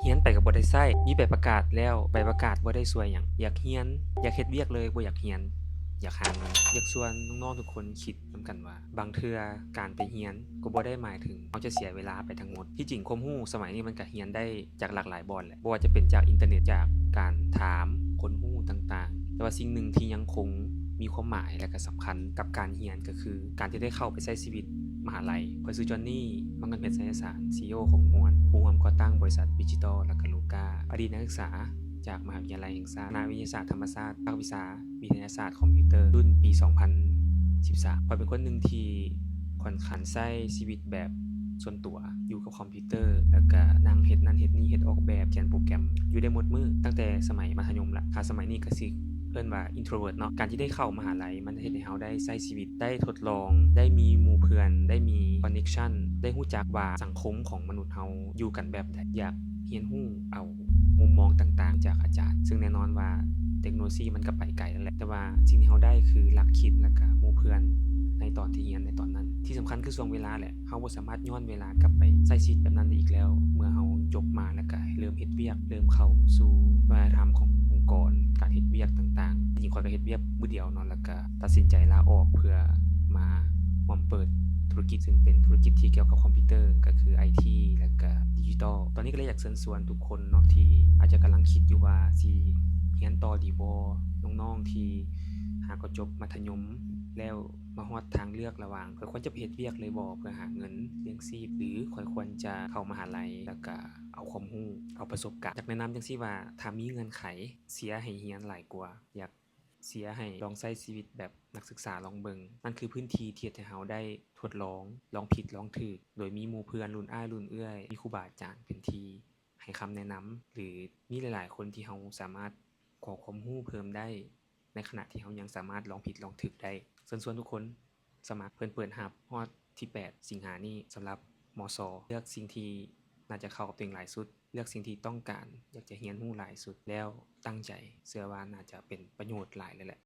เฮียนไปก็บ่ได้ใช้มีใบประกาศแล้วใบประกาศบ่ได้ช่วยหยังอยากเรียนอยากเฮ็ดเวียกเลยบ่อยากเรียนอยากหาเงินอยากชวนน้องๆทุกคนคิดนำกันว่าบางเทื่อการไปเรียนก็บ่ได้หมายถึงเราจะเสียเวลาไปทั้งหมดที่จริงความรู้สมัยนี้มันก็เรียนได้จากหลากหลายบ่อนแหละบ่ว่าจะเป็นจากอินเทอร์เน็ตจากการถามคนรู้ต่างๆแต่ว่าสิ่งหนึ่งที่ยังคงมีความหมายและก็สำคัญกับการเรียนก็คือการที่ได้เข้าไปใช้ชีวิต มหาลัยข้อยชื่อจอห์นนี่มังกรเพชรไสยศาสตร์ CEO ของม่วนผู้ร่วมก่อตั้งบริษัท Digital และก็ Luca อดีตนักศึกษาจากมหาวิทยาลัยแห่งชาติคณะวิทยาศาสตร์ธรรมศาสตร์ภาควิชาวิทยาศาสตร์คอมพิวเตอร์รุ่นปี 2013ข้อยเป็นคนหนึ่งที่ค่อนข้างใช้ชีวิตแบบส่วนตัวอยู่กับคอมพิวเตอร์แล้วก็นั่งเฮ็ดนั่นเฮ็ดนี่เฮ็ดออกแบบเขียนโปรแกรมอยู่ได้หมดมื้อตั้งแต่สมัยมัธยมละถ้าสมัยนี้ก็สิ เอิ้นว่า introvert เนาะการที่ได้เข้ามหาลัยมันเฮ็ดให้เราได้ใช้ชีวิตได้ทดลองได้มีหมู่เพื่อนได้มีคอนเน็กชันได้รู้จักว่าสังคมของมนุษย์เราอยู่กันแบบใดอยากเรียนรู้เอามุมมองต่างๆจากอาจารย์ซึ่งแน่นอนว่าเทคโนโลยีมันก็ไปไกลแล้วแหละแต่ว่าสิ่งที่เราได้คือหลักคิดแล้วก็หมู่เพื่อนในตอนที่เรียนในตอนนั้นที่สำคัญคือช่วงเวลาแหละเราบ่สามารถย้อนเวลากลับไปใช้ชีวิตแบบนั้นได้อีกแล้วเมื่อเราจบมาแล้วก็เริ่มเฮ็ดเวียกเริ่มเข้าสู่วัฒนธรรมขององค์กรการเฮ็ดเวียกต่างๆจริงๆข้อยก็เฮ็ดเวียกมื้อเดียวเนาะแล้วก็ตัดสินใจลาออกเพื่อมาร่วมเปิดธุรกิจซึ่งเป็นธุรกิจที่เกี่ยวกับคอมพิวเตอร์ก็คือ IT แล้วก็ดิจิทัลตอนนี้ก็เลยอยากเชิญชวนทุกคนเนาะที่อาจจะกำลังคิดอยู่ว่าสิเรียนต่อดีบ่น้องๆที่หากจบมัธยมแล้วมาฮอดทางเลือกระหว่างข้อยควรจะไปเฮ็ดเวียกเลยบ่เพื่อหาเงินเลี้ยงชีพหรือข้อยควรจะเข้ามหาลัยแล้วก็เอาความรู้เอาประสบการณ์อยากแนะนำจังซี่ว่าถ้ามีเงื่อนไขเสียให้เรียนหลายกว่าอยากเสียให้ลองใช้ชีวิตแบบนักศึกษาลองเบิ่งมันคือพื้นที่ที่เฮ็ดให้เราได้ทดลองลองผิดลองถูกโดยมีหมู่เพื่อนรุ่นอ้ายรุ่นเอื้อยมีครูบาอาจารย์เป็นที่ให้คำแนะนำหรือมีหลายๆคนที่เราสามารถขอความรู้เพิ่มได้ในขณะที่เรายังสามารถลองผิดลองถูกได้เชิญชวนทุกคน สมัครเพิ่นเปิดรับฮอดที่8สิงหานี้สำหรับมศเลือกสิ่งที่น่าจะเข้ากับตัวเองหลายสุดเลือกสิ่งที่ต้องการอยากจะเรียนรู้หลายสุดแล้วตั้งใจเชื่อว่าน่าจะเป็นประโยชน์หลายเลยแหละ